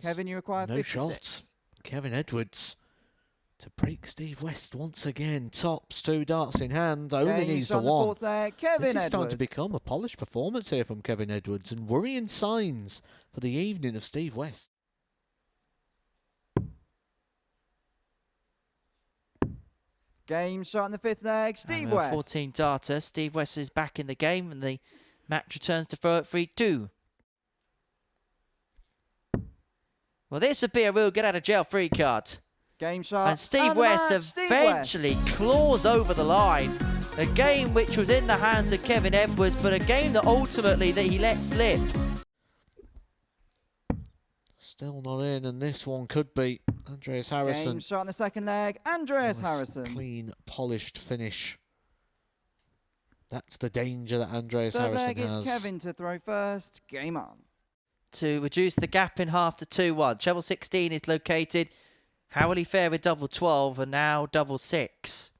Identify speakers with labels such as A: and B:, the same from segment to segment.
A: Kevin, you require
B: No
A: 56.
B: shot. Kevin Edwards to break Steve West once again. Tops, 2 darts in hand. Only needs the one.
A: Fourth leg, Kevin
B: This is
A: Edwards.
B: starting to become a polished performance here from Kevin Edwards, and worrying signs for the evening of Steve West.
A: Game shot in the 5th leg, Steve West.
C: 14 darter. Steve West is back in the game, and the match returns to throw at 3-2. Well, this would be a real get out of jail free card.
A: Game shot.
C: And Steve West eventually claws over the line. A game which was in the hands of Kevin Edwards, but a game that ultimately he let slip.
B: Still not in, and this one could be Andreas Harrison.
A: Game shot in the 2nd leg, Andreas Harrison.
B: Clean, polished finish. That's the danger that Andreas
A: 3rd
B: Harrison
A: leg
B: has.
A: is Kevin to throw first. Game on.
C: To reduce the gap in half to 2-1. Treble 16 is located. How will he fare with double 12 and now double 6?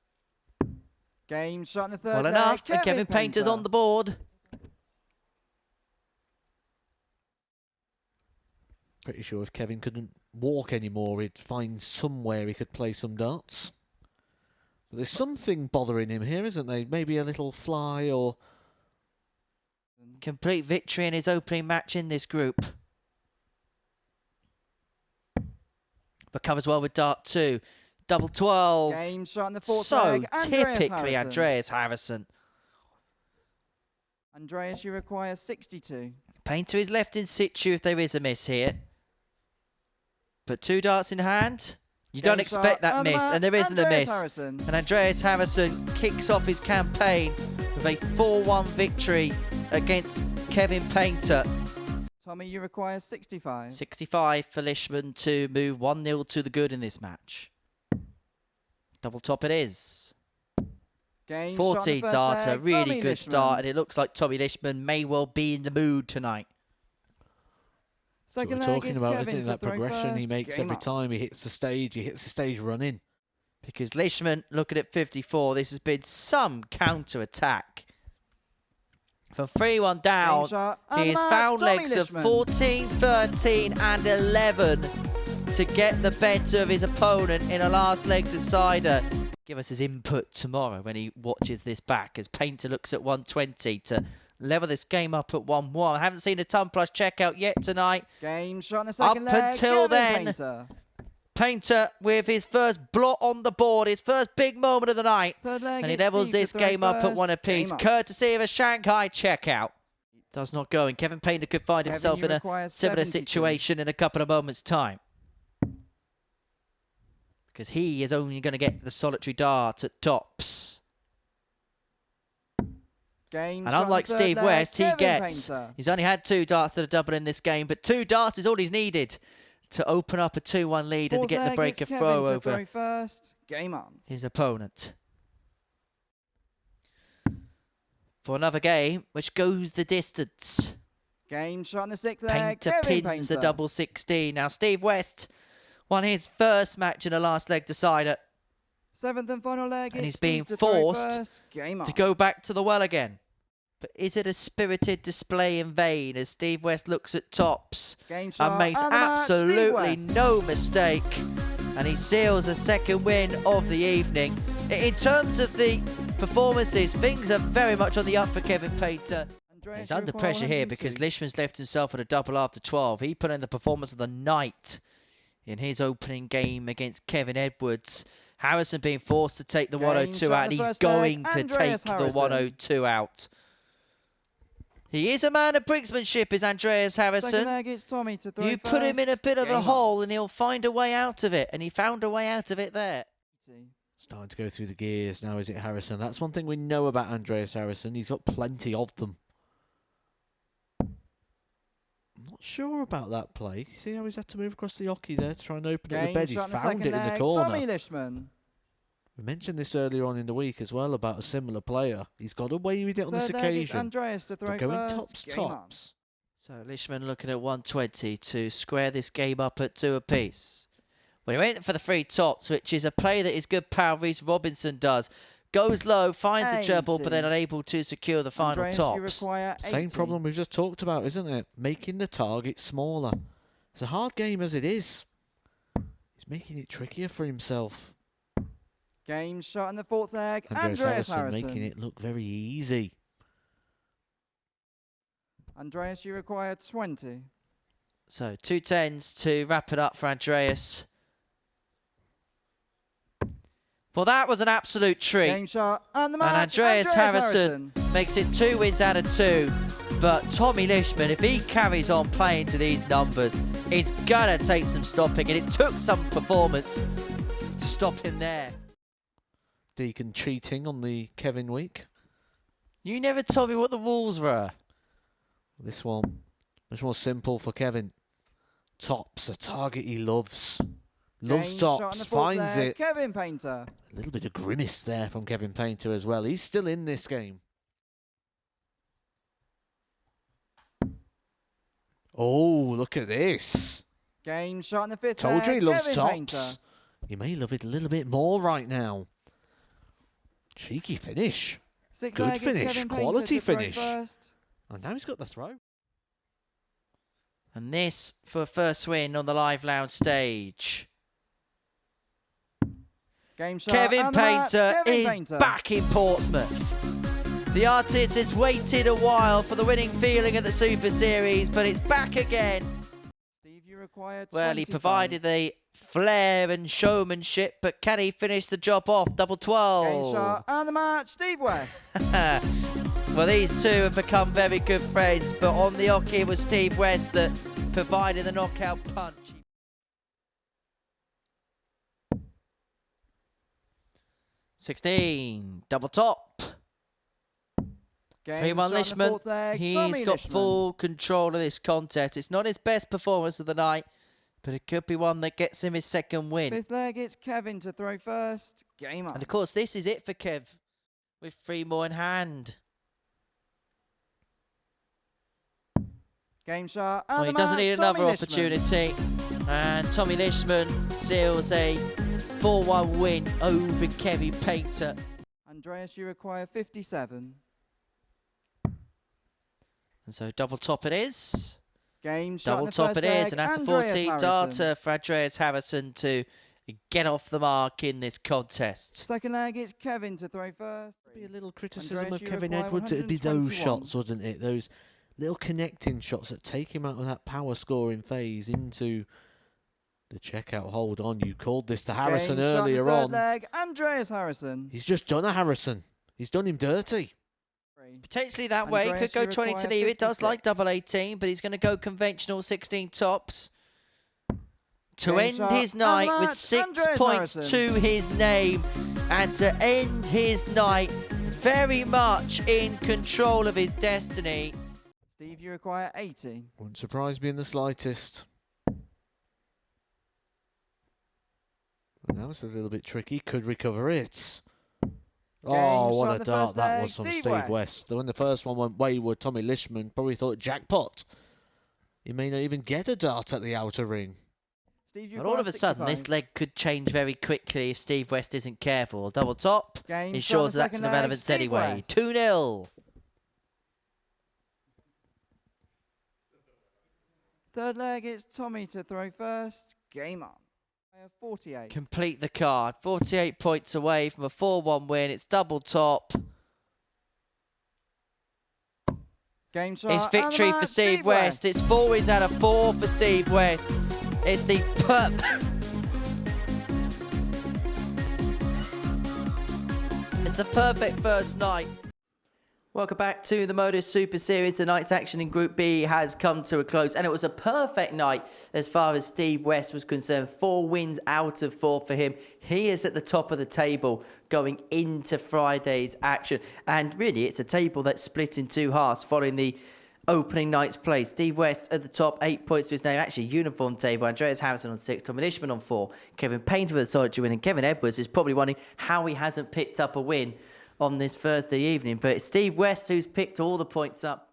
A: Game shot in the 3rd
C: Well
A: leg,
C: enough, and Kevin Painter's on the board.
B: Pretty sure if Kevin couldn't walk anymore, he'd find somewhere he could play some darts. But there's something bothering him here, isn't there? Maybe a little fly or...
C: Complete victory in his opening match in this group. Recovers well with dart 2. Double 12.
A: Game shot in the 4th
C: so
A: leg, Andreas
C: typically
A: Harrison.
C: Andreas Harrison.
A: Andreas, you require 62.
C: Painter is left in situ if there is a miss here. But 2 darts in hand. You don't expect that miss, and there isn't a miss.
A: Harrison.
C: And Andreas Harrison kicks off his campaign with a 4-1 victory against Kevin Painter.
A: Tommy, you require 65.
C: 65 for Lishman to move 1-0 to the good in this match. Double top it is.
A: Game
C: 14
A: shot
C: darter,
A: leg,
C: really
A: Tommy
C: good
A: Lishman.
C: start, and it looks like Tommy Lishman may well be in the mood tonight.
B: That's what we're talking about, isn't it? That progression he makes every time he hits the stage running.
C: Because Lishman, looking at 54, this has been some counter-attack. From 3-1 down, he has found legs of 14, 13 and 11 to get the better of his opponent in a last leg decider. Give us his input tomorrow when he watches this back, as Painter looks at 120 to level this game up at 1-1. I haven't seen a ton plus checkout yet tonight.
A: Game shot in the 2nd leg,
C: Up until
A: Kevin
C: then,
A: Painter.
C: Painter with his first blot on the board, his first big moment of the night.
A: And
C: he levels this game up at 1 apiece, courtesy of a Shanghai checkout. It does not go, and Kevin Painter could find himself in a similar situation in a couple of moments' time. Because he is only going to get the solitary dart at tops.
A: And
C: unlike Steve West, he's only had 2 darts that are double in this game, but 2 darts is all he's needed to open up a 2-1 lead and to get the breaker throw over his opponent. For another game, which goes the distance.
A: Game shot in the 6th leg,
C: Painter pins the double 16. Now Steve West won his first match in the last leg decider.
A: 7th and final leg,
C: and he's being forced to go back to the well again. But is it a spirited display in vain as Steve West looks at tops and makes absolutely no mistake, and he seals a 2nd win of the evening. In terms of the performances, things are very much on the up for Kevin Painter. He's under pressure here because Lishman's left himself at a double after 12. He put in the performance of the night in his opening game against Kevin Edwards. Harrison being forced to take the 102 out, and he's going to take the 102 out. He is a man of brinksmanship, is Andreas Harrison. You put him in a bit of a hole and he'll find a way out of it, and he found a way out of it there.
B: Starting to go through the gears now, is it, Harrison? That's one thing we know about Andreas Harrison. He's got plenty of them. I'm not sure about that play. See how he's had to move across the hockey there to try and open up the bed. He's found it in the corner.
A: Tommy Lishman.
B: We mentioned this earlier on in the week as well about a similar player. He's got away with it on this occasion.
A: Andreas to throw
B: going
A: first.
B: tops.
C: So Lishman looking at 120 to square this game up at 2 apiece. Well, he went for the 3 tops, which is a play that his good pal Reese Robinson does. Goes low, finds the treble, but then unable to secure the final tops.
B: Same problem we've just talked about, isn't it? Making the target smaller. It's a hard game as it is. He's making it trickier for himself.
A: Game shot in the fourth leg.
B: Andreas Harrison making it look very easy.
A: Andreas, you require 20.
C: So 2 10s to wrap it up for Andreas. Well, that was an absolute treat.
A: Game shot and the match.
C: And Andreas Harrison makes it 2 wins out of 2. But Tommy Lishman, if he carries on playing to these numbers, it's gonna take some stopping, and it took some performance to stop him there.
B: Deacon cheating on the Kevin week.
C: You never told me what the rules were.
B: This one, much more simple for Kevin. Tops, a target he loves. Loves tops, finds it.
A: Kevin Painter.
B: A little bit of grimace there from Kevin Painter as well. He's still in this game. Oh, look at this.
A: Game shot in the fifth.
B: Told you he loves
A: Kevin
B: tops.
A: Painter.
B: You may love it a little bit more right now. Cheeky finish. Good finish. Quality finish. And now he's got the throw.
C: And this for first win on the live lounge stage.
A: Game shot
C: Kevin Painter is back in Portsmouth. The artist has waited a while for the winning feeling at the Super Series, but it's back again.
A: Steve, you require 25.
C: Well, he provided the flair and showmanship, but can he finish the job off? Double 12.
A: Game shot and the match, Steve West.
C: Well, these two have become very good friends, but on the hockey it was Steve West that provided the knockout punch. 16, double top. 3-1 Lishman. He's got full control of this contest. It's not his best performance of the night, but it could be one that gets him his second win.
A: Fifth leg, it's Kevin to throw first. Game on.
C: And of course, this is it for Kev, with 3 more in hand.
A: Game shot.
C: Well, he doesn't need another opportunity. And Tommy Lishman seals a 4-1 win over Kevin Painter.
A: Andreas, you require 57.
C: And so double top it is.
A: Game shot.
C: Double top it is. And that's a 14 darter for Andreas Harrison to get off the mark in this contest.
A: Second leg, it's Kevin to throw first.
B: Be a little criticism of Kevin Edwards. It'd be those shots, wouldn't it? Those little connecting shots that take him out of that power scoring phase into the checkout. Hold on, you called this to Harrison earlier on.
A: Leg, Andreas Harrison.
B: He's just done a Harrison. He's done him dirty.
C: Potentially that way. Could go 20 to leave. It does like double 18, but he's going to go conventional 16 tops to end his night with 6 points to his name, and to end his night very much in control of his destiny.
A: Steve, you require 80.
B: Wouldn't surprise me in the slightest. And now it's a little bit tricky. Could recover it. Oh, what a dart that was from Steve West. When the first one went wayward, Tommy Lishman probably thought jackpot. He may not even get a dart at the outer ring.
A: Steve,
C: but all of a sudden, this leg could change very quickly if Steve West isn't careful. Double top ensures that's an irrelevance anyway. 2-0.
A: Third leg, it's Tommy to throw first. Game on. 48.
C: Complete the card. 48 points away from a 4-1 win. It's double top.
A: Game shot.
C: It's victory for Steve West. It's 4 wins out of 4 for Steve West. It's the it's a perfect first night. Welcome back to the MODUS Super Series. The night's action in Group B has come to a close, and it was a perfect night as far as Steve West was concerned. 4 wins out of 4 for him. He is at the top of the table going into Friday's action. And really, it's a table that's split in 2 halves following the opening night's play. Steve West at the top, 8 points to his name. Actually, uniform table. Andreas Harrison on 6, Tommy Lishman on 4. Kevin Painter with a solitary win, and Kevin Edwards is probably wondering how he hasn't picked up a win on this Thursday evening. But it's Steve West who's picked all the points up.